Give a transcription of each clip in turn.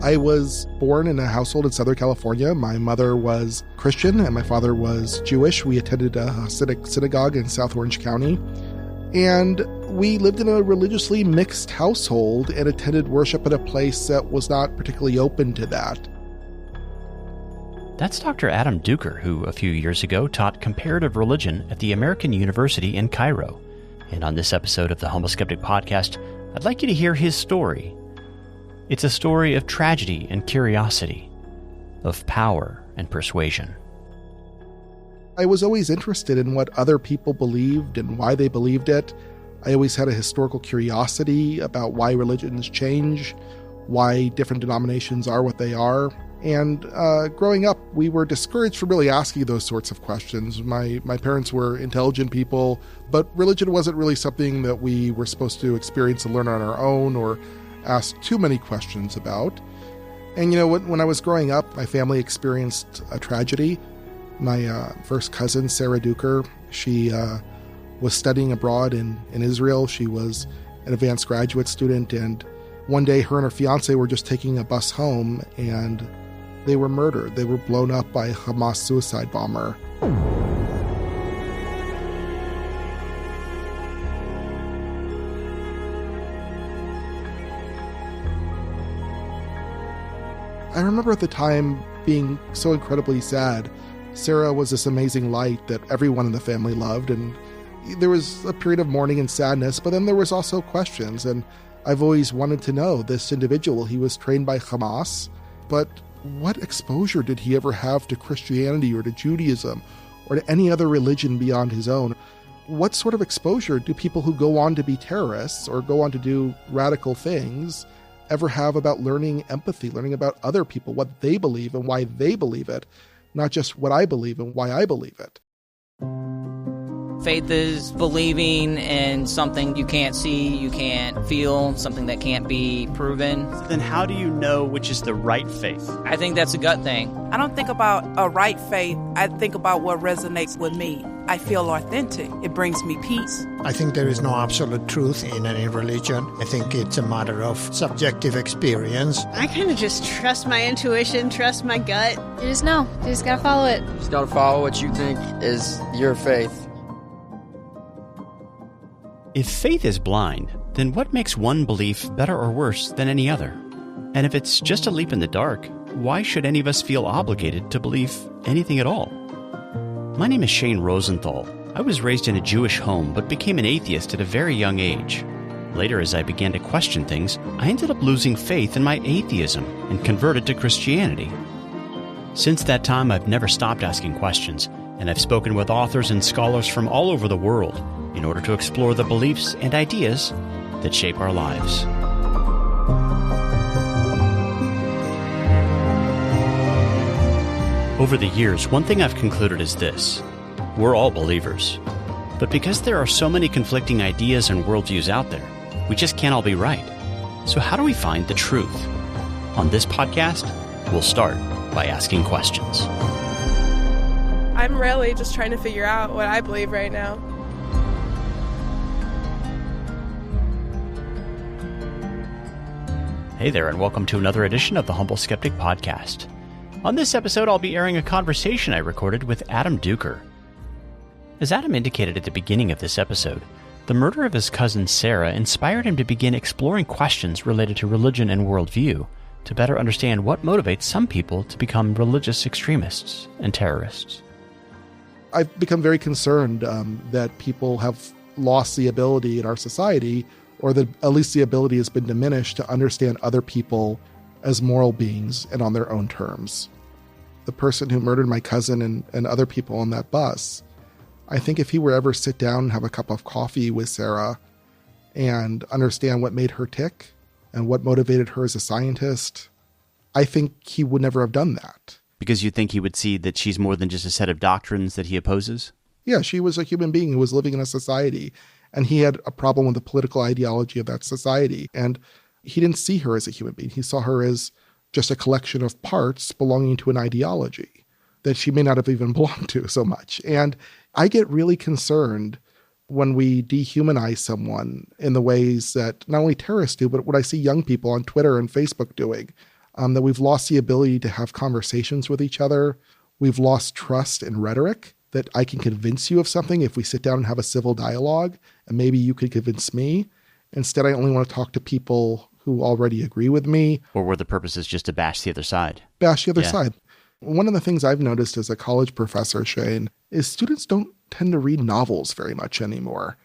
I was born in a household in Southern California. My mother was Christian and my father was Jewish. We attended a Hasidic synagogue in South Orange County. And we lived in a religiously mixed household and attended worship at a place that was not particularly open to that. That's Dr. Adam Duker, who a few years ago taught comparative religion at the American University in Cairo. And on this episode of the Humble Skeptic podcast, I'd like you to hear his story. It's a story of tragedy and curiosity, of power and persuasion. I was always interested in what other people believed and why they believed it. I always had a historical curiosity about why religions change, why different denominations are what they are. And growing up, we were discouraged from really asking those sorts of questions. My parents were intelligent people, but religion wasn't really something that we were supposed to experience and learn on our own or ask too many questions about. And, when I was growing up, my family experienced a tragedy. My first cousin, Sarah Duker, she was studying abroad in Israel. She was an advanced graduate student, and one day her and her fiance were just taking a bus home, and they were murdered. They were blown up by a Hamas suicide bomber. I remember at the time being so incredibly sad. Sarah was this amazing light that everyone in the family loved, and there was a period of mourning and sadness, but then there was also questions, and I've always wanted to know this individual. He was trained by Hamas, but what exposure did he ever have to Christianity or to Judaism or to any other religion beyond his own? What sort of exposure do people who go on to be terrorists or go on to do radical things ever have about learning empathy, learning about other people, what they believe and why they believe it, not just what I believe and why I believe it? Faith is believing in something you can't see, you can't feel, something that can't be proven. Then how do you know which is the right faith? I think that's a gut thing. I don't think about a right faith. I think about what resonates with me. I feel authentic. It brings me peace. I think there is no absolute truth in any religion. I think it's a matter of subjective experience. I kind of just trust my intuition, trust my gut. You just know. You just gotta follow it. You just gotta follow what you think is your faith. If faith is blind, then what makes one belief better or worse than any other? And if it's just a leap in the dark, why should any of us feel obligated to believe anything at all? My name is Shane Rosenthal. I was raised in a Jewish home, but became an atheist at a very young age. Later, as I began to question things, I ended up losing faith in my atheism and converted to Christianity. Since that time, I've never stopped asking questions, and I've spoken with authors and scholars from all over the world in order to explore the beliefs and ideas that shape our lives. Over the years, one thing I've concluded is this: we're all believers. But because there are so many conflicting ideas and worldviews out there, we just can't all be right. So how do we find the truth? On this podcast, we'll start by asking questions. I'm really just trying to figure out what I believe right now. Hey there, and welcome to another edition of the Humble Skeptic podcast. On this episode, I'll be airing a conversation I recorded with Adam Duker. As Adam indicated at the beginning of this episode, the murder of his cousin Sarah inspired him to begin exploring questions related to religion and worldview to better understand what motivates some people to become religious extremists and terrorists. I've become very concerned that people have lost the ability in our society, or that at least the ability has been diminished, to understand other people as moral beings and on their own terms. The person who murdered my cousin and other people on that bus, I think if he were ever sit down and have a cup of coffee with Sarah and understand what made her tick and what motivated her as a scientist, I think he would never have done that. Because you think he would see that she's more than just a set of doctrines that he opposes? Yeah, she was a human being who was living in a society, and he had a problem with the political ideology of that society. And he didn't see her as a human being. He saw her as just a collection of parts belonging to an ideology that she may not have even belonged to so much. And I get really concerned when we dehumanize someone in the ways that not only terrorists do, but what I see young people on Twitter and Facebook doing. that we've lost the ability to have conversations with each other. We've lost trust in rhetoric, that I can convince you of something if we sit down and have a civil dialogue, and maybe you could convince me. Instead, I only want to talk to people who already agree with me. Or where the purpose is just to bash the other side. Bash the other side. One of the things I've noticed as a college professor, Shane, is students don't tend to read novels very much anymore.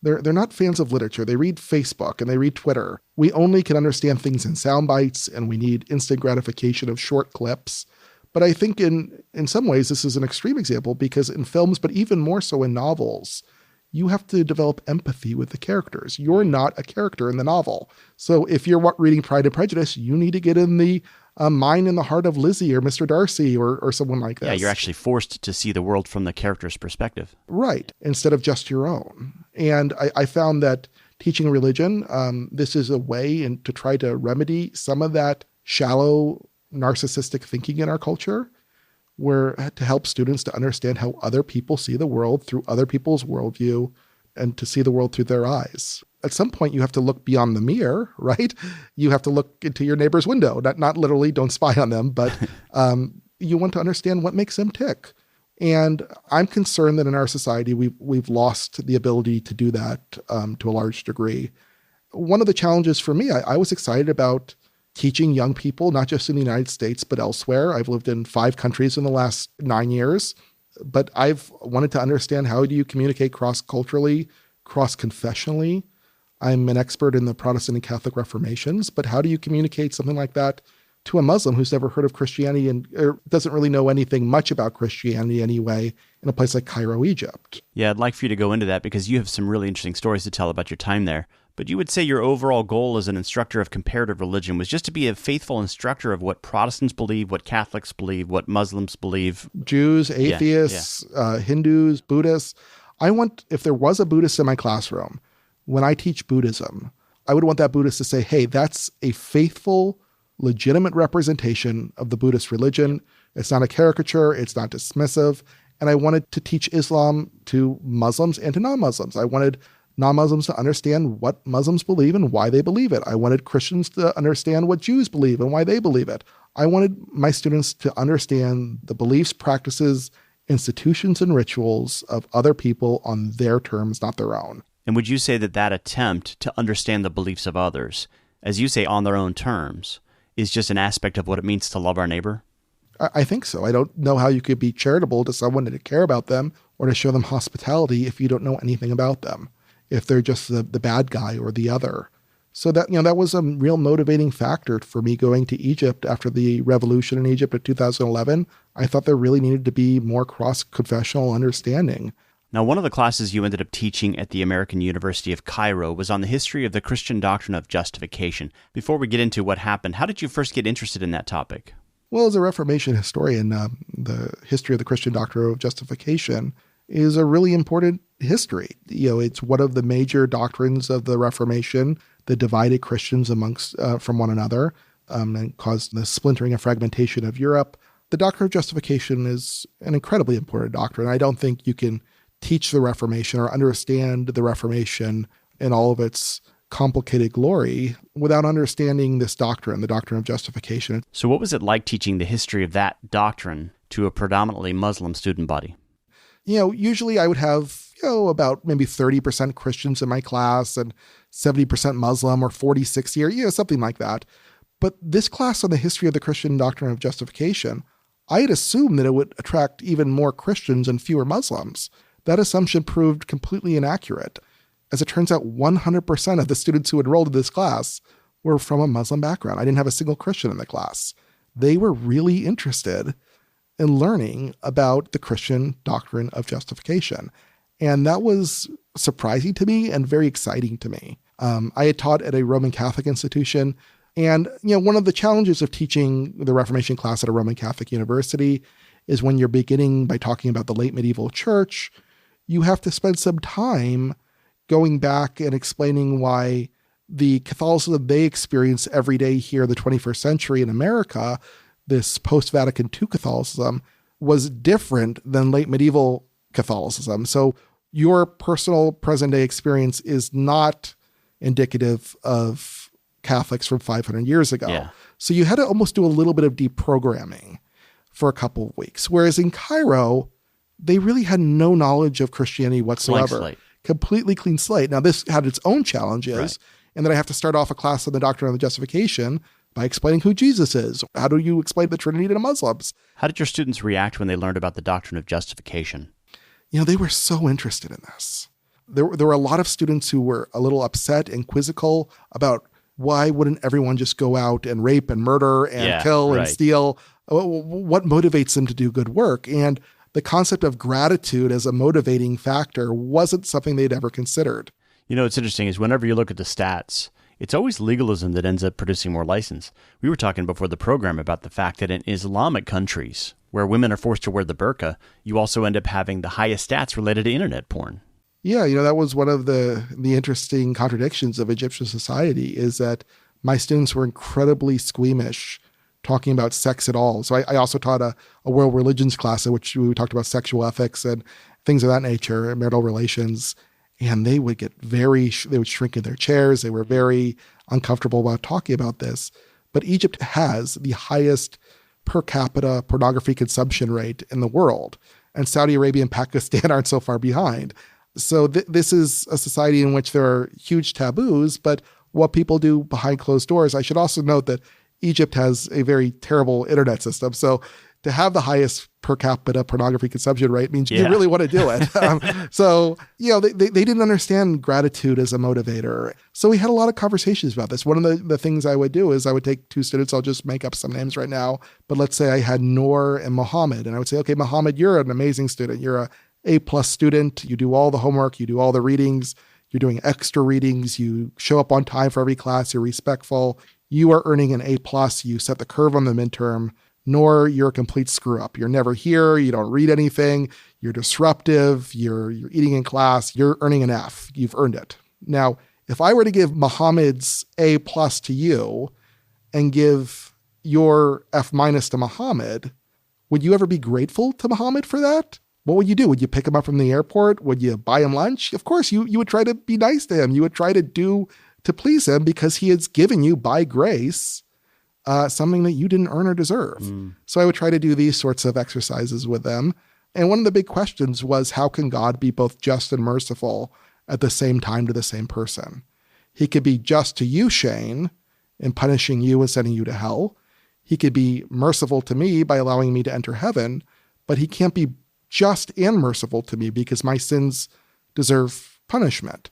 They're not fans of literature. They read Facebook and they read Twitter. We only can understand things in sound bites, and we need instant gratification of short clips. But I think in some ways this is an extreme example, because in films, but even more so in novels, you have to develop empathy with the characters. You're not a character in the novel. So if you're reading Pride and Prejudice, you need to get in the mind and the heart of Lizzie or Mr. Darcy or someone like that. Yeah, you're actually forced to see the world from the character's perspective. Right, instead of just your own. And I found that teaching religion, this is a way to try to remedy some of that shallow narcissistic thinking in our culture, where to help students to understand how other people see the world through other people's worldview and to see the world through their eyes. At some point, you have to look beyond the mirror, right? You have to look into your neighbor's window, not literally, don't spy on them, but you want to understand what makes them tick. And I'm concerned that in our society, we've lost the ability to do that to a large degree. One of the challenges for me, I was excited about teaching young people, not just in the United States, but elsewhere. I've lived in 5 countries in the last 9 years, but I've wanted to understand, how do you communicate cross-culturally, cross-confessionally? I'm an expert in the Protestant and Catholic Reformations, but how do you communicate something like that to a Muslim who's never heard of Christianity and doesn't really know anything much about Christianity anyway, in a place like Cairo, Egypt? Yeah, I'd like for you to go into that, because you have some really interesting stories to tell about your time there. But you would say your overall goal as an instructor of comparative religion was just to be a faithful instructor of what Protestants believe, what Catholics believe, what Muslims believe. Jews, atheists, Hindus, Buddhists. If there was a Buddhist in my classroom, when I teach Buddhism, I would want that Buddhist to say, hey, that's a faithful, legitimate representation of the Buddhist religion. It's not a caricature. It's not dismissive. And I wanted to teach Islam to Muslims and to non-Muslims. I wanted non-Muslims to understand what Muslims believe and why they believe it. I wanted Christians to understand what Jews believe and why they believe it. I wanted my students to understand the beliefs, practices, institutions, and rituals of other people on their terms, not their own. And would you say that attempt to understand the beliefs of others, as you say, on their own terms, is just an aspect of what it means to love our neighbor? I think so. I don't know how you could be charitable to someone and to care about them or to show them hospitality if you don't know anything about them, if they're just the bad guy or the other. So that was a real motivating factor for me going to Egypt after the revolution in Egypt of 2011. I thought there really needed to be more cross-confessional understanding. Now, one of the classes you ended up teaching at the American University of Cairo was on the history of the Christian doctrine of justification. Before we get into what happened, how did you first get interested in that topic? Well, as a Reformation historian, the history of the Christian doctrine of justification is a really important history. It's one of the major doctrines of the Reformation that divided Christians amongst from one another and caused the splintering and fragmentation of Europe. The doctrine of justification is an incredibly important doctrine. I don't think you can teach the Reformation or understand the Reformation in all of its complicated glory without understanding this doctrine, the doctrine of justification. So what was it like teaching the history of that doctrine to a predominantly Muslim student body? Usually I would have, about maybe 30% Christians in my class and 70% Muslim, or 40-60, or something like that. But this class on the history of the Christian doctrine of justification, I had assumed that it would attract even more Christians and fewer Muslims. That assumption proved completely inaccurate. As it turns out, 100% of the students who enrolled in this class were from a Muslim background. I didn't have a single Christian in the class. They were really interested in learning about the Christian doctrine of justification. And that was surprising to me and very exciting to me. I had taught at a Roman Catholic institution. And, one of the challenges of teaching the Reformation class at a Roman Catholic university is when you're beginning by talking about the late medieval church, you have to spend some time going back and explaining why the Catholicism they experience every day here in the 21st century in America, this post-Vatican II Catholicism, was different than late medieval Catholicism. So your personal present-day experience is not indicative of Catholics from 500 years ago. Yeah. So you had to almost do a little bit of deprogramming for a couple of weeks. Whereas in Cairo, they really had no knowledge of Christianity whatsoever. Blank slate. Completely clean slate. Now, this had its own challenges, Right. and then I have to start off a class on the doctrine of the justification by explaining who Jesus is. How do you explain the Trinity to Muslims? How did your students react when they learned about the doctrine of justification? They were so interested in this. There were a lot of students who were a little upset and quizzical about why wouldn't everyone just go out and rape and murder and kill and right. steal? What motivates them to do good work? And the concept of gratitude as a motivating factor wasn't something they'd ever considered. What's interesting is whenever you look at the stats, it's always legalism that ends up producing more license. We were talking before the program about the fact that in Islamic countries where women are forced to wear the burqa, you also end up having the highest stats related to internet porn. Yeah, that was one of the interesting contradictions of Egyptian society, is that my students were incredibly squeamish talking about sex at all. So I also taught a world religions class in which we talked about sexual ethics and things of that nature, marital relations. And they would they would shrink in their chairs. They were very uncomfortable about talking about this. But Egypt has the highest per capita pornography consumption rate in the world. And Saudi Arabia and Pakistan aren't so far behind. So this is a society in which there are huge taboos, but what people do behind closed doors. I should also note that Egypt has a very terrible internet system. So to have the highest per capita pornography consumption rate means you really want to do it. They didn't understand gratitude as a motivator. So we had a lot of conversations about this. One of the things I would do is I would take two students, I'll just make up some names right now, but let's say I had Noor and Mohammed. And I would say, okay, Mohammed, you're an amazing student. You're A+ student. You do all the homework. You do all the readings. You're doing extra readings. You show up on time for every class. You're respectful. You are earning an A+. You set the curve on the midterm. Nor you're a complete screw up. You're never here. You don't read anything. You're disruptive. You're eating in class. You're earning an F. You've earned it. Now, if I were to give Mohammed's A+ to you and give your F- to Mohammed, would you ever be grateful to Mohammed for that? What would you do? Would you pick him up from the airport? Would you buy him lunch? Of course, you would try to be nice to him. You would try to please him because he has given you by grace something that you didn't earn or deserve. So I would try to do these sorts of exercises with them. And one of the big questions was, how can God be both just and merciful at the same time to the same person? He could be just to you, Shane, in punishing you and sending you to hell. He could be merciful to me by allowing me to enter heaven, but he can't be just and merciful to me because my sins deserve punishment.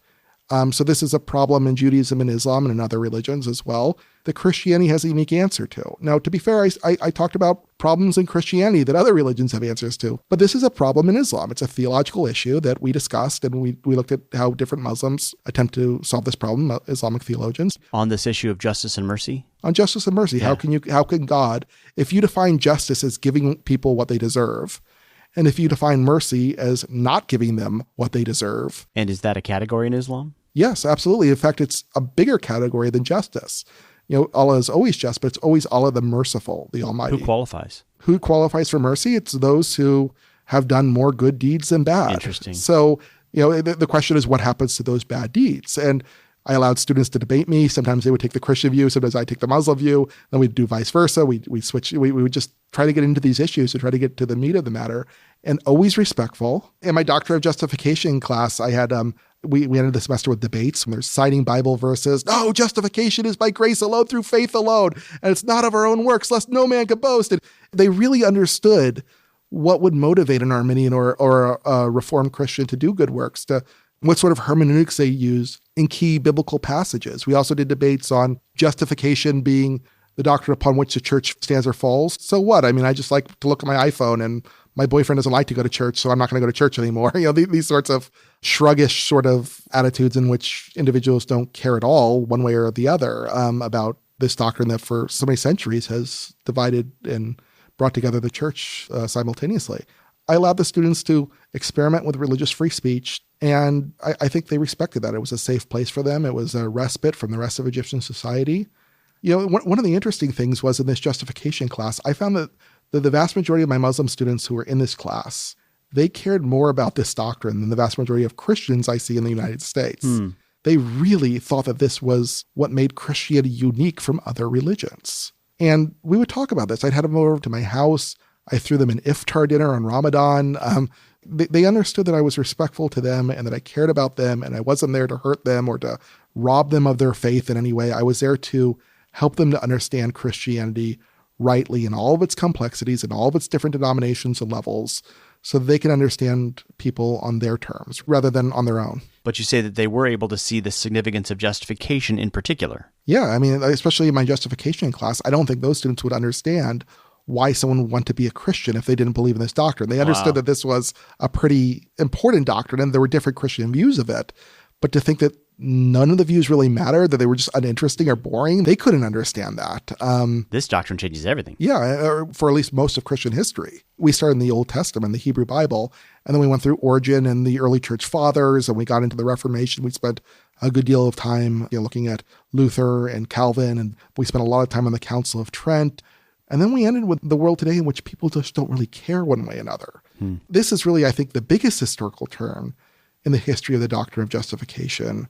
So this is a problem in Judaism and Islam and in other religions as well that Christianity has a unique answer to. Now, to be fair, I talked about problems in Christianity that other religions have answers to, but this is a problem in Islam. It's a theological issue that we discussed, and we looked at how different Muslims attempt to solve this problem, Islamic theologians. On this issue of justice and mercy? On justice and mercy. Yeah. How can God, if you define justice as giving people what they deserve, and if you define mercy as not giving them what they deserve. And is that a category in Islam? Yes, absolutely. In fact, it's a bigger category than justice. Allah is always just, but it's always Allah the merciful, the Almighty. Who qualifies? Who qualifies for mercy? It's those who have done more good deeds than bad. Interesting. So, the question is, what happens to those bad deeds? And I allowed students to debate me. Sometimes they would take the Christian view. Sometimes I take the Muslim view. Then we'd do vice versa. We switch. We would just try to get into these issues to try to get to the meat of the matter, and always respectful. In my Doctrine of Justification class, I had we ended the semester with debates. When they're citing Bible verses. No, justification is by grace alone through faith alone, and it's not of our own works, lest no man could boast. And they really understood what would motivate an Arminian or a Reformed Christian to do good works, to what sort of hermeneutics they use in key biblical passages. We also did debates on justification being the doctrine upon which the church stands or falls. So what? I mean, I just like to look at my iPhone, and my boyfriend doesn't like to go to church, so I'm not going to go to church anymore. These sorts of shruggish sort of attitudes in which individuals don't care at all one way or the other about this doctrine that for so many centuries has divided and brought together the church simultaneously. I allowed the students to experiment with religious free speech, and I think they respected that. It was a safe place for them. It was a respite from the rest of Egyptian society. One of the interesting things was in this justification class, I found that the vast majority of my Muslim students who were in this class, they cared more about this doctrine than the vast majority of Christians I see in the United States. They really thought that this was what made Christianity unique from other religions. And we would talk about this. I'd had them over to my house. I threw them an iftar dinner on Ramadan. They understood that I was respectful to them and that I cared about them, and I wasn't there to hurt them or to rob them of their faith in any way. I was there to help them to understand Christianity rightly in all of its complexities and all of its different denominations and levels, so that they can understand people on their terms rather than on their own. But you say that they were able to see the significance of justification in particular. Yeah, I mean, especially in my justification class, I don't think those students would understand why someone would want to be a Christian if they didn't believe in this doctrine. They understood that this was a pretty important doctrine and there were different Christian views of it. But to think that none of the views really mattered, that they were just uninteresting or boring, they couldn't understand that. This doctrine changes everything. Yeah, for at least most of Christian history. We started in the Old Testament, the Hebrew Bible, and then we went through Origen and the early church fathers, and we got into the Reformation. We spent a good deal of time looking at Luther and Calvin, and we spent a lot of time on the Council of Trent. And then we ended with the world today in which people just don't really care one way or another. This is really, I think, the biggest historical turn in the history of the doctrine of justification,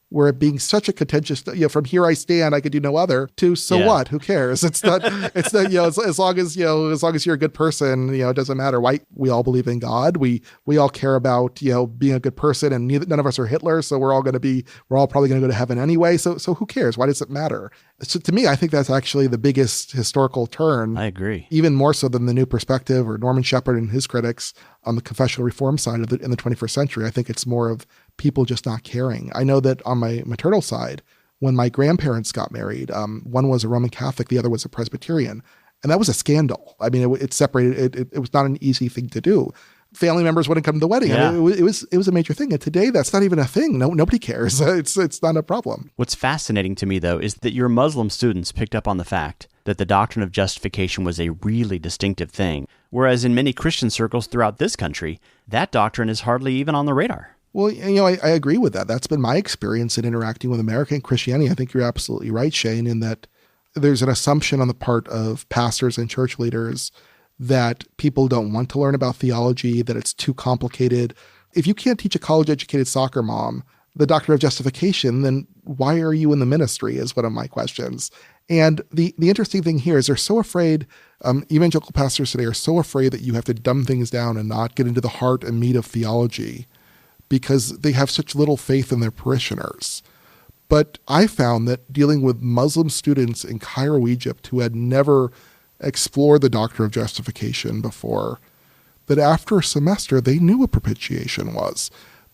where it being such a contentious, from here I stand, I could do no other, to what? Who cares? It's not, as long as you're a good person, it doesn't matter. Why? We all believe in God. We all care about, being a good person, and none of us are Hitler. So we're all probably going to go to heaven anyway. So who cares? Why does it matter? So to me, I think that's actually the biggest historical turn. I agree. Even more so than the New Perspective or Norman Shepherd and his critics on the confessional reform side of in the 21st century. I think it's more of people just not caring. I know that on my maternal side, when my grandparents got married, one was a Roman Catholic, the other was a Presbyterian. And that was a scandal. I mean, it separated, it was not an easy thing to do. Family members wouldn't come to the wedding. Yeah. I mean, it was a major thing. And today that's not even a thing. Nobody cares. It's not a problem. What's fascinating to me, though, is that your Muslim students picked up on the fact that the doctrine of justification was a really distinctive thing, whereas in many Christian circles throughout this country, that doctrine is hardly even on the radar. Well, I agree with that. That's been my experience in interacting with American Christianity. I think you're absolutely right, Shane, in that there's an assumption on the part of pastors and church leaders that people don't want to learn about theology, that it's too complicated. If you can't teach a college-educated soccer mom the doctrine of justification, then why are you in the ministry is one of my questions. And the interesting thing here is they're so afraid, evangelical pastors today are so afraid that you have to dumb things down and not get into the heart and meat of theology because they have such little faith in their parishioners. But I found that dealing with Muslim students in Cairo, Egypt, who had never explored the doctrine of justification before, that after a semester, they knew what propitiation was.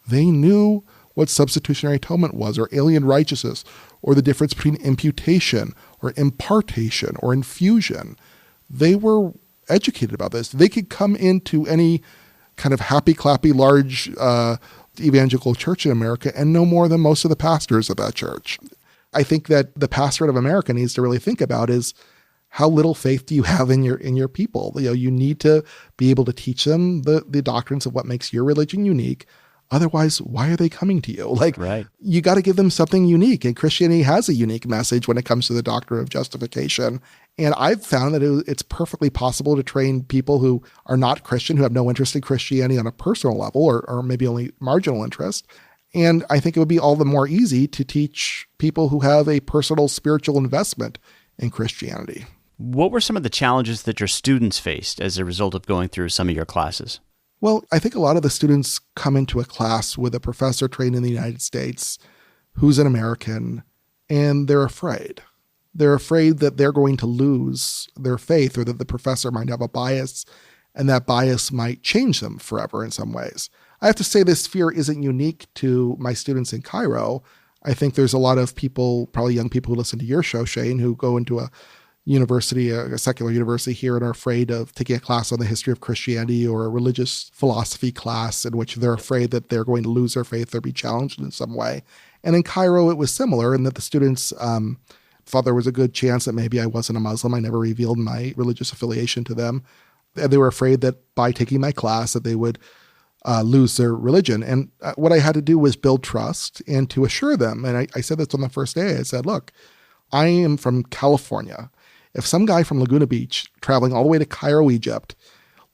They knew what substitutionary atonement was, or alien righteousness, or the difference between imputation, or impartation, or infusion. They were educated about this. They could come into any kind of happy-clappy, large evangelical church in America and know more than most of the pastors of that church. I think that the pastorate of America needs to really think about is how little faith do you have in your people? You need to be able to teach them the doctrines of what makes your religion unique. Otherwise, why are they coming to you? Right. You got to give them something unique. And Christianity has a unique message when it comes to the doctrine of justification. And I've found that it's perfectly possible to train people who are not Christian, who have no interest in Christianity on a personal level, or maybe only marginal interest. And I think it would be all the more easy to teach people who have a personal spiritual investment in Christianity. What were some of the challenges that your students faced as a result of going through some of your classes? Well, I think a lot of the students come into a class with a professor trained in the United States who's an American, and they're afraid. They're afraid that they're going to lose their faith, or that the professor might have a bias, and that bias might change them forever in some ways. I have to say this fear isn't unique to my students in Cairo. I think there's a lot of people, probably young people who listen to your show, Shane, who go into a university, a secular university here, and are afraid of taking a class on the history of Christianity or a religious philosophy class in which they're afraid that they're going to lose their faith or be challenged in some way. And in Cairo, it was similar in that the students thought there was a good chance that maybe I wasn't a Muslim. I never revealed my religious affiliation to them. And they were afraid that by taking my class that they would lose their religion. And what I had to do was build trust and to assure them. And I said this on the first day. I said, look, I am from California. If some guy from Laguna Beach traveling all the way to Cairo, Egypt,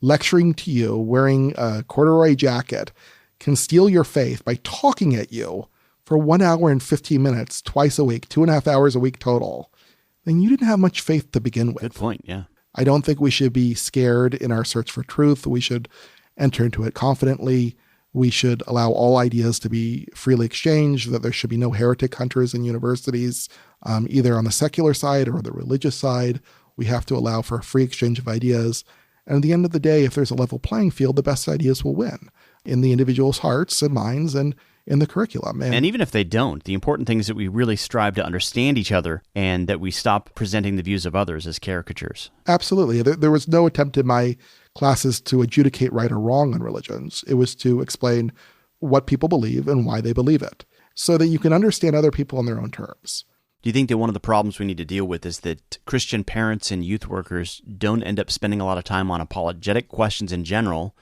lecturing to you, wearing a corduroy jacket, can steal your faith by talking at you for 1 hour and 15 minutes twice a week, 2.5 hours a week total, then you didn't have much faith to begin with. Good point, yeah. I don't think we should be scared in our search for truth. We should enter into it confidently. We should allow all ideas to be freely exchanged, that there should be no heretic hunters in universities, either on the secular side or the religious side. We have to allow for a free exchange of ideas. And at the end of the day, if there's a level playing field, the best ideas will win in the individual's hearts and minds and in the curriculum. And even if they don't, the important thing is that we really strive to understand each other and that we stop presenting the views of others as caricatures. Absolutely. There was no attempt in my classes to adjudicate right or wrong on religions. It was to explain what people believe and why they believe it, so that you can understand other people on their own terms. Do you think that one of the problems we need to deal with is that Christian parents and youth workers don't end up spending a lot of time on apologetic questions in general,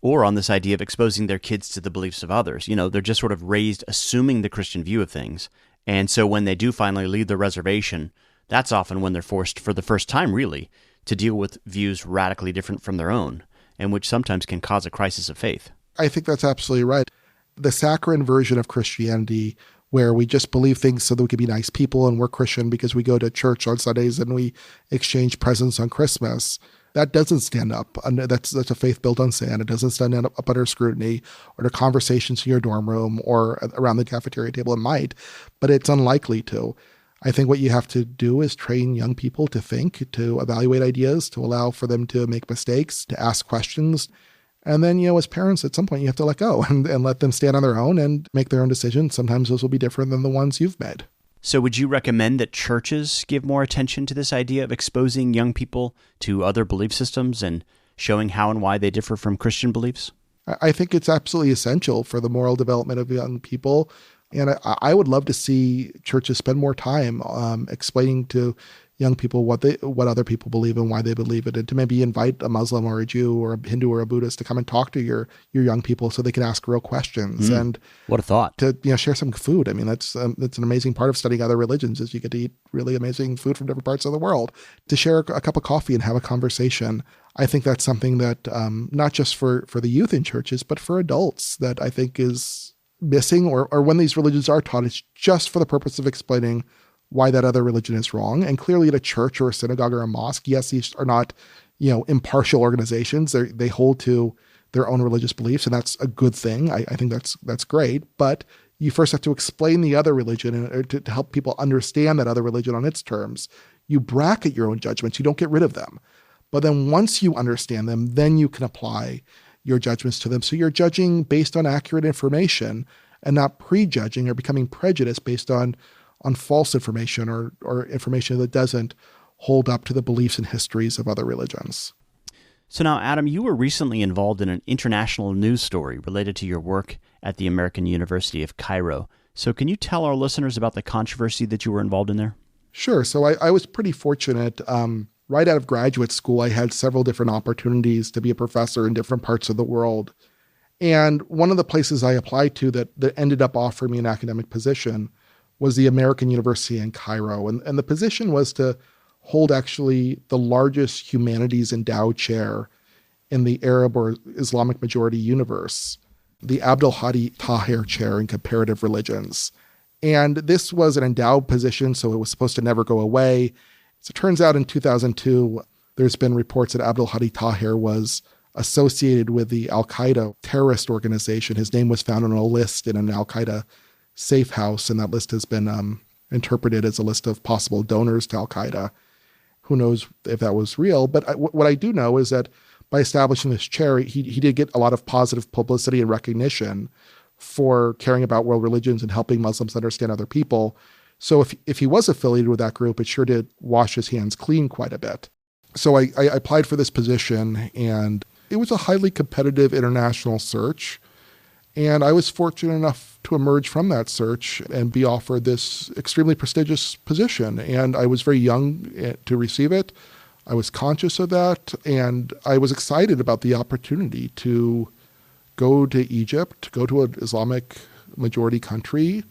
or on this idea of exposing their kids to the beliefs of others? You know, they're just sort of raised assuming the Christian view of things. And so when they do finally leave the reservation, that's often when they're forced for the first time, really, to deal with views radically different from their own, and which sometimes can cause a crisis of faith. I think that's absolutely right. The saccharine version of Christianity, where we just believe things so that we can be nice people and we're Christian because we go to church on Sundays and we exchange presents on Christmas, that doesn't stand up. That's a faith built on sand. It doesn't stand up under scrutiny or to conversations in your dorm room or around the cafeteria table. It might, but it's unlikely to. I think what you have to do is train young people to think, to evaluate ideas, to allow for them to make mistakes, to ask questions. And then, as parents, at some point, you have to let go and let them stand on their own and make their own decisions. Sometimes those will be different than the ones you've made. So would you recommend that churches give more attention to this idea of exposing young people to other belief systems and showing how and why they differ from Christian beliefs? I think it's absolutely essential for the moral development of young people. And I would love to see churches spend more time explaining to young people what other people believe and why they believe it, and to maybe invite a Muslim or a Jew or a Hindu or a Buddhist to come and talk to your young people so they can ask real questions. And what a thought. To share some food. I mean, that's an amazing part of studying other religions, is you get to eat really amazing food from different parts of the world. To share a cup of coffee and have a conversation. I think that's something that not just for the youth in churches, but for adults, that I think is missing, or when these religions are taught, it's just for the purpose of explaining why that other religion is wrong. And clearly at a church or a synagogue or a mosque, yes, these are not, impartial organizations. They hold to their own religious beliefs, and that's a good thing. I think that's great. But you first have to explain the other religion and to help people understand that other religion on its terms. You bracket your own judgments. You don't get rid of them. But then once you understand them, then you can apply your judgments to them. So you're judging based on accurate information and not prejudging or becoming prejudiced based on false information or information that doesn't hold up to the beliefs and histories of other religions. So now, Adam, you were recently involved in an international news story related to your work at the American University of Cairo. So can you tell our listeners about the controversy that you were involved in there? Sure. So I was pretty fortunate. Right out of graduate school, I had several different opportunities to be a professor in different parts of the world. And one of the places I applied to that ended up offering me an academic position was the American University in Cairo. And the position was to hold actually the largest humanities endowed chair in the Arab or Islamic majority universe, the Abdul Hadi Taher Chair in Comparative Religions. And this was an endowed position, so it was supposed to never go away. So it turns out in 2002, there's been reports that Abdul Hadi Taher was associated with the Al-Qaeda terrorist organization. His name was found on a list in an Al-Qaeda safe house, and that list has been interpreted as a list of possible donors to Al-Qaeda. Who knows if that was real? But what I do know is that by establishing this chair, he did get a lot of positive publicity and recognition for caring about world religions and helping Muslims understand other people. So if he was affiliated with that group, it sure did wash his hands clean quite a bit. So I applied for this position, and it was a highly competitive international search. And I was fortunate enough to emerge from that search and be offered this extremely prestigious position. And I was very young to receive it. I was conscious of that. And I was excited about the opportunity to go to Egypt, go to an Islamic majority country,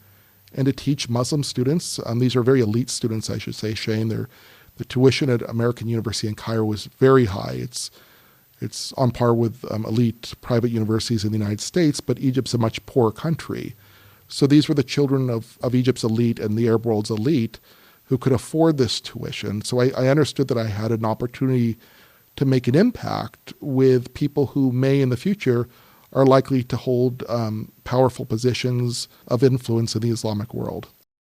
and to teach Muslim students. These are very elite students, I should say, Shane. The tuition at American University in Cairo was very high. It's on par with elite private universities in the United States, but Egypt's a much poorer country. So these were the children of Egypt's elite and the Arab world's elite who could afford this tuition. So I understood that I had an opportunity to make an impact with people who may in the future are likely to hold powerful positions of influence in the Islamic world.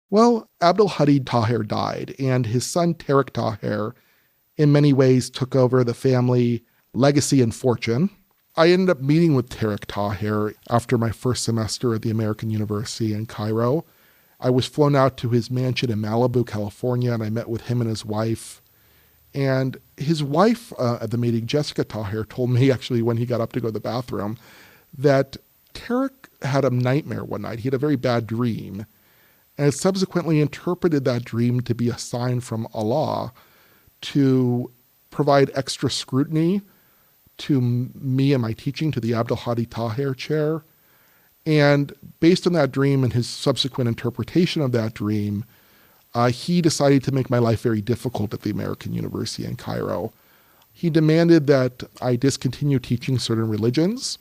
Well, Abdul Hadi Taher died, and his son Tariq Taher in many ways took over the family legacy and fortune. I ended up meeting with Tariq Taher after my first semester at the American University in Cairo. I was flown out to his mansion in Malibu, California, and I met with him and his wife. And his wife at the meeting, Jessica Taher, told me actually when he got up to go to the bathroom that Tariq had a nightmare one night. He had a very bad dream and subsequently interpreted that dream to be a sign from Allah to provide extra scrutiny to me and my teaching, to the Abdul Hadi Taher chair. And based on that dream and his subsequent interpretation of that dream, he decided to make my life very difficult at the American University in Cairo. He demanded that I discontinue teaching certain religions.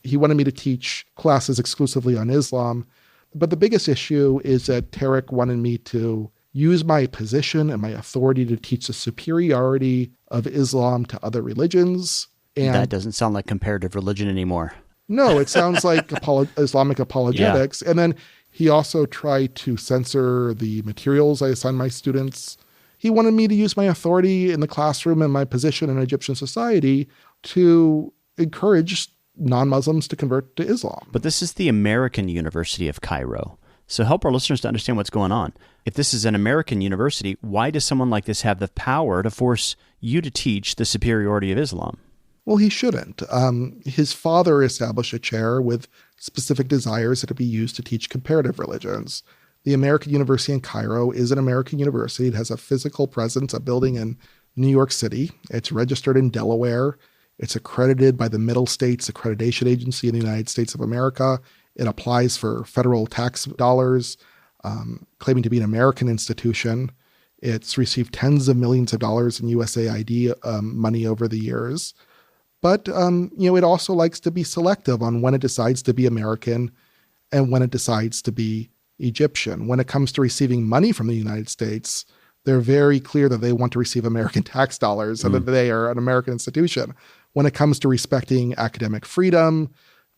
He wanted me to teach classes exclusively on Islam. But the biggest issue is that Tariq wanted me to use my position and my authority to teach the superiority of Islam to other religions. And that doesn't sound like comparative religion anymore. No, it sounds like Islamic apologetics. Yeah. And then he also tried to censor the materials I assigned my students. He wanted me to use my authority in the classroom and my position in Egyptian society to encourage non-Muslims to convert to Islam. But this is the American University of Cairo. So help our listeners to understand what's going on. If this is an American university, why does someone like this have the power to force you to teach the superiority of Islam? Well, he shouldn't. His father established a chair with specific desires that it be used to teach comparative religions. The American University in Cairo is an American university. It has a physical presence, a building in New York City. It's registered in Delaware. It's accredited by the Middle States Accreditation Agency in the United States of America. It applies for federal tax dollars, claiming to be an American institution. It's received tens of millions of dollars in USAID money over the years. But, it also likes to be selective on when it decides to be American and when it decides to be Egyptian. When it comes to receiving money from the United States, they're very clear that they want to receive American tax dollars and that they are an American institution. When it comes to respecting academic freedom,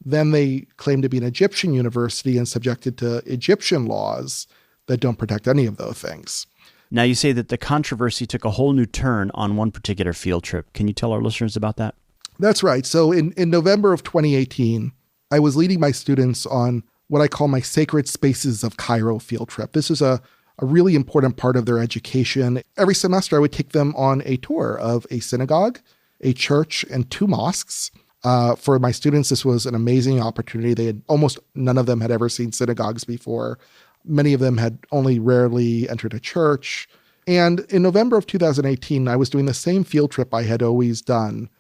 then they claim to be an Egyptian university and subjected to Egyptian laws that don't protect any of those things. Now, you say that the controversy took a whole new turn on one particular field trip. Can you tell our listeners about that? That's right. So in November of 2018, I was leading my students on what I call my Sacred Spaces of Cairo field trip. This is a really important part of their education. Every semester, I would take them on a tour of a synagogue, a church, and 2 mosques. For my students, this was an amazing opportunity. Almost none of them had ever seen synagogues before. Many of them had only rarely entered a church. And in November of 2018, I was doing the same field trip I had always done.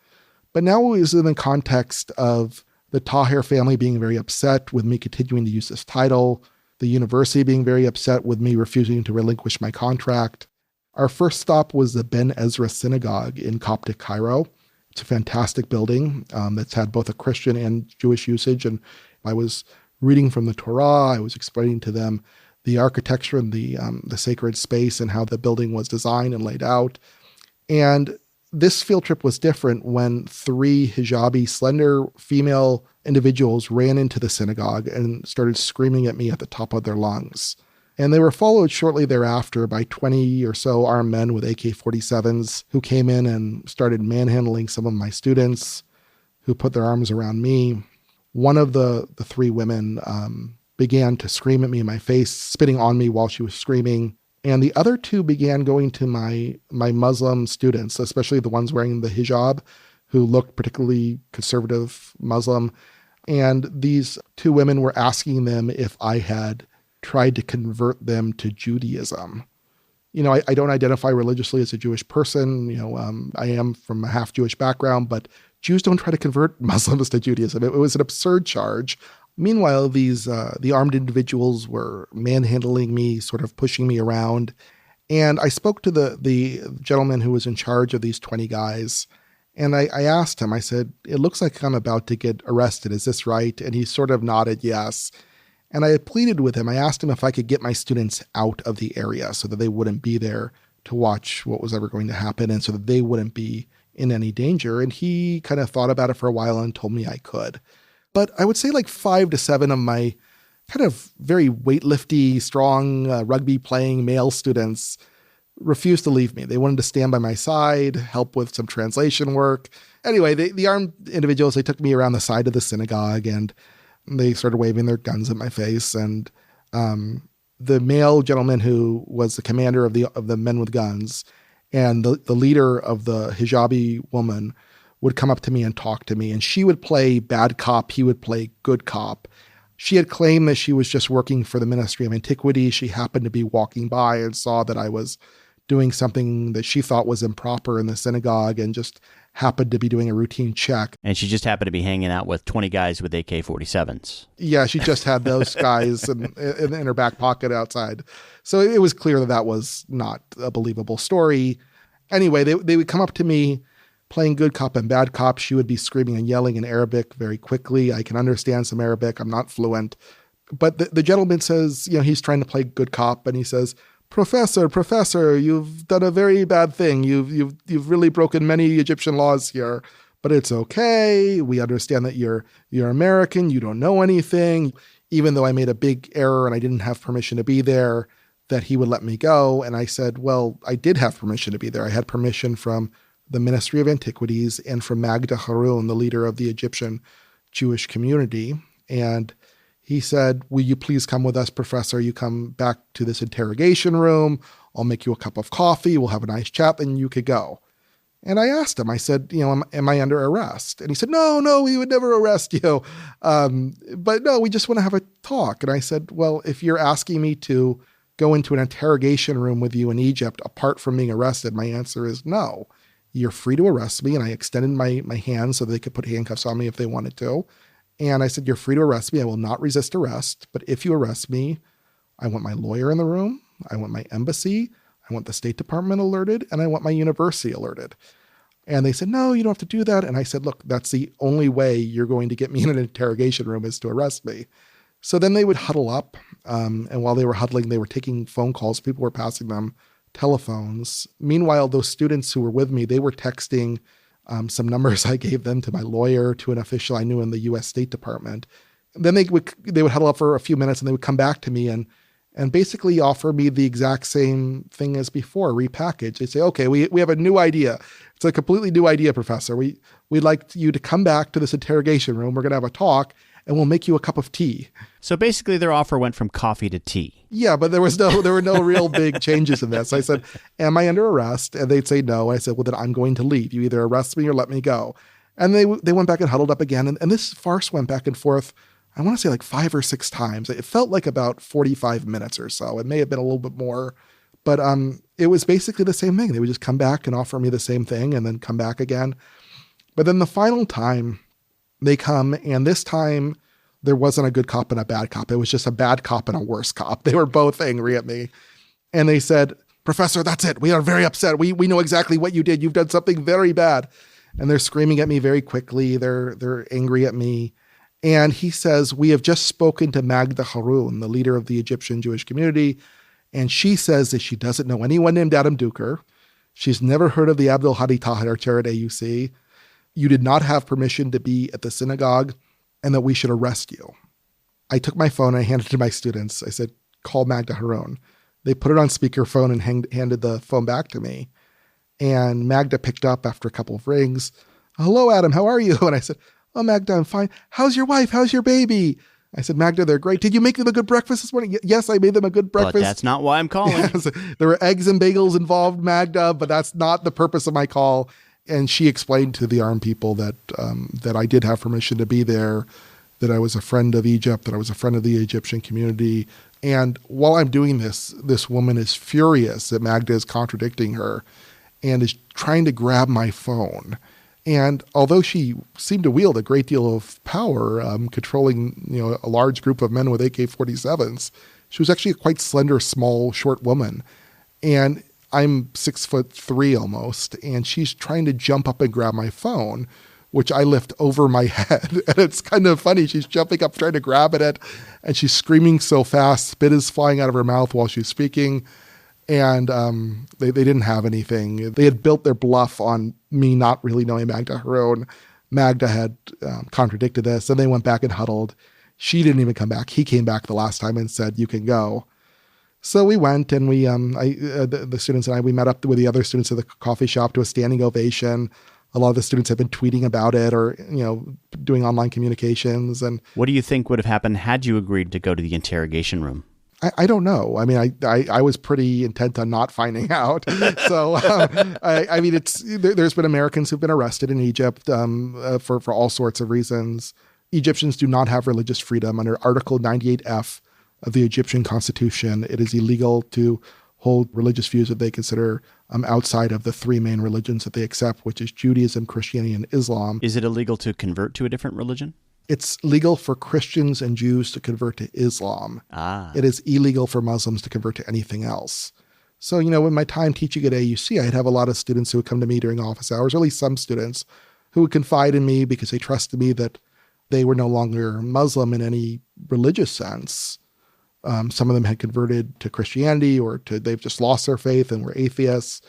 But now it was in the context of the Taher family being very upset with me continuing to use this title, the university being very upset with me refusing to relinquish my contract. Our first stop was the Ben Ezra Synagogue in Coptic Cairo. It's a fantastic building that's had both a Christian and Jewish usage. And I was reading from the Torah. I was explaining to them the architecture and the sacred space and how the building was designed and laid out. And this field trip was different when 3 hijabi, slender female individuals ran into the synagogue and started screaming at me at the top of their lungs. And they were followed shortly thereafter by 20 or so armed men with AK-47s who came in and started manhandling some of my students who put their arms around me. One of the 3 women began to scream at me in my face, spitting on me while she was screaming. And the other 2 began going to my Muslim students, especially the ones wearing the hijab, who looked particularly conservative Muslim. And these 2 women were asking them if I had tried to convert them to Judaism. I don't identify religiously as a Jewish person. I am from a half Jewish background, but Jews don't try to convert Muslims to Judaism. It was an absurd charge. Meanwhile, the armed individuals were manhandling me, sort of pushing me around. And I spoke to the gentleman who was in charge of these 20 guys. And I asked him, I said, "It looks like I'm about to get arrested. Is this right?" And he sort of nodded yes. And I had pleaded with him. I asked him if I could get my students out of the area so that they wouldn't be there to watch what was ever going to happen and so that they wouldn't be in any danger. And he kind of thought about it for a while and told me I could. But I would say like 5 to 7 of my kind of very weightlifty, strong, rugby playing male students refused to leave me. They wanted to stand by my side, help with some translation work. Anyway, the armed individuals, they took me around the side of the synagogue and they started waving their guns at my face. And the male gentleman who was the commander of the men with guns and the leader of the hijabi woman would come up to me and talk to me. And she would play bad cop. He would play good cop. She had claimed that she was just working for the Ministry of Antiquities. She happened to be walking by and saw that I was doing something that she thought was improper in the synagogue and just happened to be doing a routine check. And she just happened to be hanging out with 20 guys with AK-47s. Yeah, she just had those guys in her back pocket outside. So it was clear that was not a believable story. Anyway, they would come up to me playing good cop and bad cop. She would be screaming and yelling in Arabic very quickly. I can understand some Arabic. I'm not fluent. But the gentleman says, he's trying to play good cop, and he says, Professor, you've done a very bad thing. You've really broken many Egyptian laws here, but it's okay. We understand that you're American. You don't know anything. Even though I made a big error and I didn't have permission to be there, that he would let me go. And I said, well, I did have permission to be there. I had permission from the Ministry of Antiquities and from Magda Haroun, the leader of the Egyptian Jewish community. And he said, will you please come with us, Professor? You come back to this interrogation room. I'll make you a cup of coffee. We'll have a nice chat, and you could go. And I asked him, I said, am I under arrest? And he said, no, we would never arrest you. But no, we just want to have a talk. And I said, well, if you're asking me to go into an interrogation room with you in Egypt, apart from being arrested, my answer is no. You're free to arrest me. And I extended my hand so they could put handcuffs on me if they wanted to. And I said, you're free to arrest me. I will not resist arrest. But if you arrest me, I want my lawyer in the room. I want my embassy. I want the State Department alerted. And I want my university alerted. And they said, no, you don't have to do that. And I said, look, that's the only way you're going to get me in an interrogation room is to arrest me. So then they would huddle up. And while they were huddling, they were taking phone calls. People were passing them telephones. Meanwhile, those students who were with me, they were texting some numbers I gave them to my lawyer, to an official I knew in the U.S. State Department. And then they would huddle up for a few minutes and they would come back to me and basically offer me the exact same thing as before, repackaged. They say, okay, we have a new idea. It's a completely new idea, Professor. We'd like you to come back to this interrogation room. We're going to have a talk and we'll make you a cup of tea. So basically their offer went from coffee to tea. Yeah, but there were no real big changes in this. I said, am I under arrest? And they'd say no. I said, well, then I'm going to leave. You either arrest me or let me go. And they went back and huddled up again. And this farce went back and forth, I want to say like 5 or 6 times. It felt like about 45 minutes or so. It may have been a little bit more. But it was basically the same thing. They would just come back and offer me the same thing and then come back again. But then the final time they come, and this time there wasn't a good cop and a bad cop. It was just a bad cop and a worse cop. They were both angry at me. And they said, Professor, that's it. We are very upset. We know exactly what you did. You've done something very bad. And they're screaming at me very quickly. They're angry at me. And he says, we have just spoken to Magda Haroun, the leader of the Egyptian Jewish community. And she says that she doesn't know anyone named Adam Duker. She's never heard of the Abdul Hadi Tahrir chair at AUC. You did not have permission to be at the synagogue, and that we should arrest you. I took my phone and I handed it to my students. I said, call Magda Haroun. They put it on speakerphone and handed the phone back to me. And Magda picked up after a couple of rings. Hello, Adam, how are you? And I said, oh, Magda, I'm fine. How's your wife? How's your baby? I said, Magda, they're great. Did you make them a good breakfast this morning? Yes, I made them a good breakfast. But that's not why I'm calling. Yes, there were eggs and bagels involved, Magda, but that's not the purpose of my call. And she explained to the armed people that I did have permission to be there, that I was a friend of Egypt, that I was a friend of the Egyptian community. And while I'm doing this woman is furious that Magda is contradicting her and is trying to grab my phone. And although she seemed to wield a great deal of power, controlling a large group of men with AK-47s, she was actually a quite slender, small, short woman. And I'm 6'3" almost, and she's trying to jump up and grab my phone, which I lift over my head. And it's kind of funny. She's jumping up, trying to grab at it, and she's screaming so fast. Spit is flying out of her mouth while she's speaking. And they didn't have anything. They had built their bluff on me not really knowing Magda Haroun. Magda had contradicted this, and they went back and huddled. She didn't even come back. He came back the last time and said, "You can go." So we went, and the students and I, we met up with the other students at the coffee shop to a standing ovation. A lot of the students have been tweeting about it or, doing online communications. And what do you think would have happened had you agreed to go to the interrogation room? I don't know. I mean, I was pretty intent on not finding out. So, there's been Americans who've been arrested in Egypt for all sorts of reasons. Egyptians do not have religious freedom. Under Article 98F of the Egyptian Constitution, it is illegal to hold religious views that they consider outside of the three main religions that they accept, which is Judaism, Christianity, and Islam. Is it illegal to convert to a different religion? It's legal for Christians and Jews to convert to Islam. It is illegal for Muslims to convert to anything else. So, in my time teaching at AUC, I'd have a lot of students who would come to me during office hours, or at least some students who would confide in me because they trusted me that they were no longer Muslim in any religious sense. Some of them had converted to Christianity they've just lost their faith and were atheists,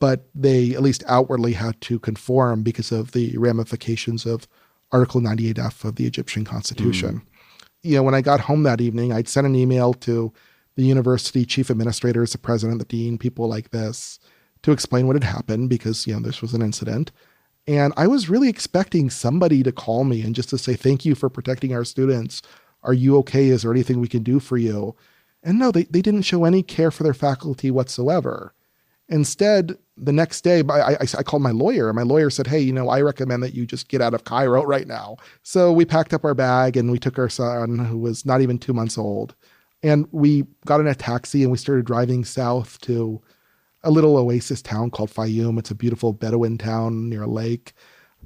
but they at least outwardly had to conform because of the ramifications of Article 98F of the Egyptian Constitution. When I got home that evening, I'd sent an email to the university chief administrators, the president, the dean, people like this, to explain what had happened because, this was an incident. And I was really expecting somebody to call me and just to say, "Thank you for protecting our students. Are you okay? Is there anything we can do for you?" And no, they didn't show any care for their faculty whatsoever. Instead, the next day, I called my lawyer, and my lawyer said, "Hey, I recommend that you just get out of Cairo right now." So we packed up our bag and we took our son, who was not even 2 months old, and we got in a taxi and we started driving south to a little oasis town called Fayoum. It's a beautiful Bedouin town near a lake.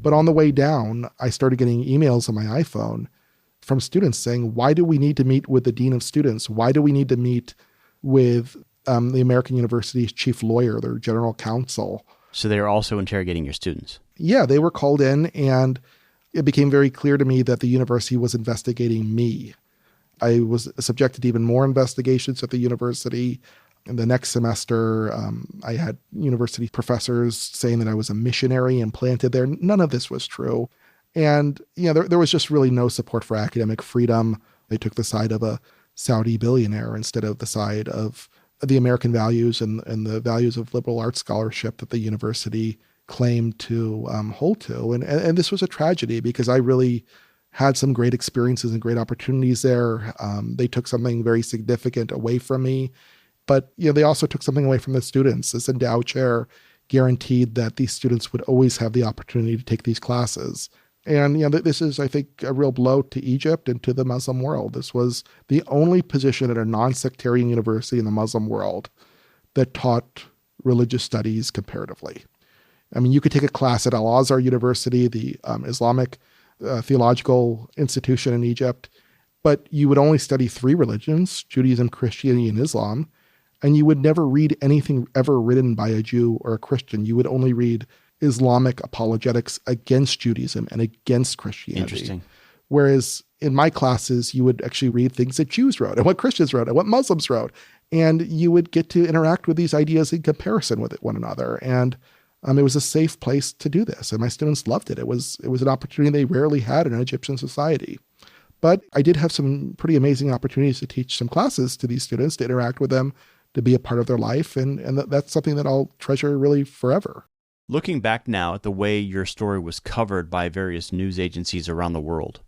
But on the way down, I started getting emails on my iPhone from students saying, "Why do we need to meet with the dean of students? Why do we need to meet with the American University's chief lawyer, their general counsel?" So they were also interrogating your students? Yeah, they were called in, and it became very clear to me that the university was investigating me. I was subjected to even more investigations at the university. In the next semester, I had university professors saying that I was a missionary and planted there. None of this was true. And, there was just really no support for academic freedom. They took the side of a Saudi billionaire instead of the side of the American values and the values of liberal arts scholarship that the university claimed to hold to. And this was a tragedy because I really had some great experiences and great opportunities there. They took something very significant away from me. But they also took something away from the students. This endowed chair guaranteed that these students would always have the opportunity to take these classes. And this is, I think, a real blow to Egypt and to the Muslim world. This was the only position at a non-sectarian university in the Muslim world that taught religious studies comparatively. I mean, you could take a class at Al-Azhar University, the Islamic theological institution in Egypt, but you would only study three religions, Judaism, Christianity, and Islam, and you would never read anything ever written by a Jew or a Christian. You would only read Islamic apologetics against Judaism and against Christianity. Interesting. Whereas in my classes, you would actually read things that Jews wrote and what Christians wrote and what Muslims wrote. And you would get to interact with these ideas in comparison with one another. And it was a safe place to do this. And my students loved it. It was an opportunity they rarely had in an Egyptian society. But I did have some pretty amazing opportunities to teach some classes to these students, to interact with them, to be a part of their life. And that's something that I'll treasure really forever. Looking back now at the way your story was covered by various news agencies around the world,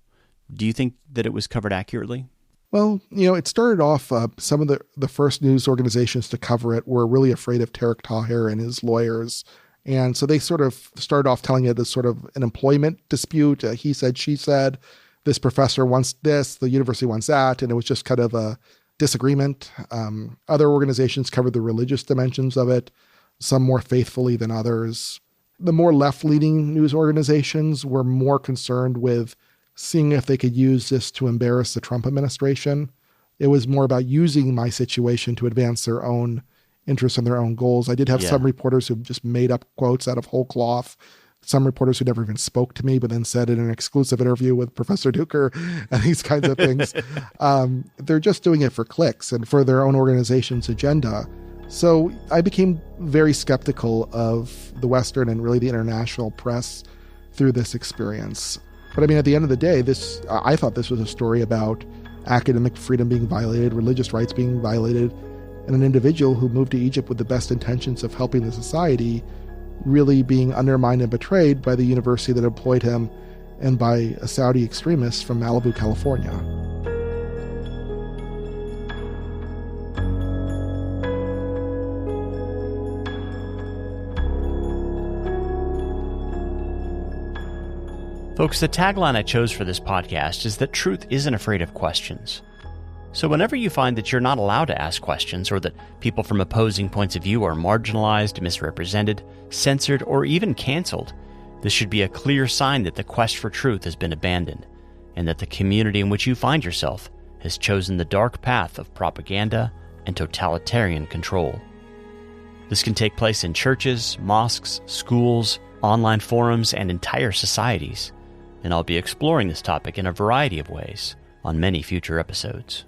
do you think that it was covered accurately? Well, it started off, some of the first news organizations to cover it were really afraid of Tariq Tahir and his lawyers. And so they sort of started off telling it as sort of an employment dispute. He said, she said, this professor wants this, the university wants that. And it was just kind of a disagreement. Other organizations covered the religious dimensions of it, some more faithfully than others. The more left-leaning news organizations were more concerned with seeing if they could use this to embarrass the Trump administration. It was more about using my situation to advance their own interests and their own goals. I did have some reporters who just made up quotes out of whole cloth some reporters who never even spoke to me, but then said in an exclusive interview with Professor Duker and these kinds of things. They're just doing it for clicks and for their own organization's agenda. So I became very skeptical of the Western and really the international press through this experience. But I mean, at the end of the day, I thought this was a story about academic freedom being violated, religious rights being violated, and an individual who moved to Egypt with the best intentions of helping the society really being undermined and betrayed by the university that employed him and by a Saudi extremist from Malibu, California. Folks, the tagline I chose for this podcast is that truth isn't afraid of questions. So whenever you find that you're not allowed to ask questions, or that people from opposing points of view are marginalized, misrepresented, censored, or even canceled, this should be a clear sign that the quest for truth has been abandoned, and that the community in which you find yourself has chosen the dark path of propaganda and totalitarian control. This can take place in churches, mosques, schools, online forums, and entire societies, and I'll be exploring this topic in a variety of ways on many future episodes.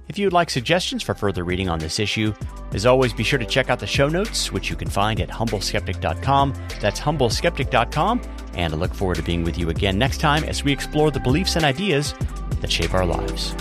If you would like suggestions for further reading on this issue, as always, be sure to check out the show notes, which you can find at humbleskeptic.com. That's humbleskeptic.com, and I look forward to being with you again next time as we explore the beliefs and ideas that shape our lives.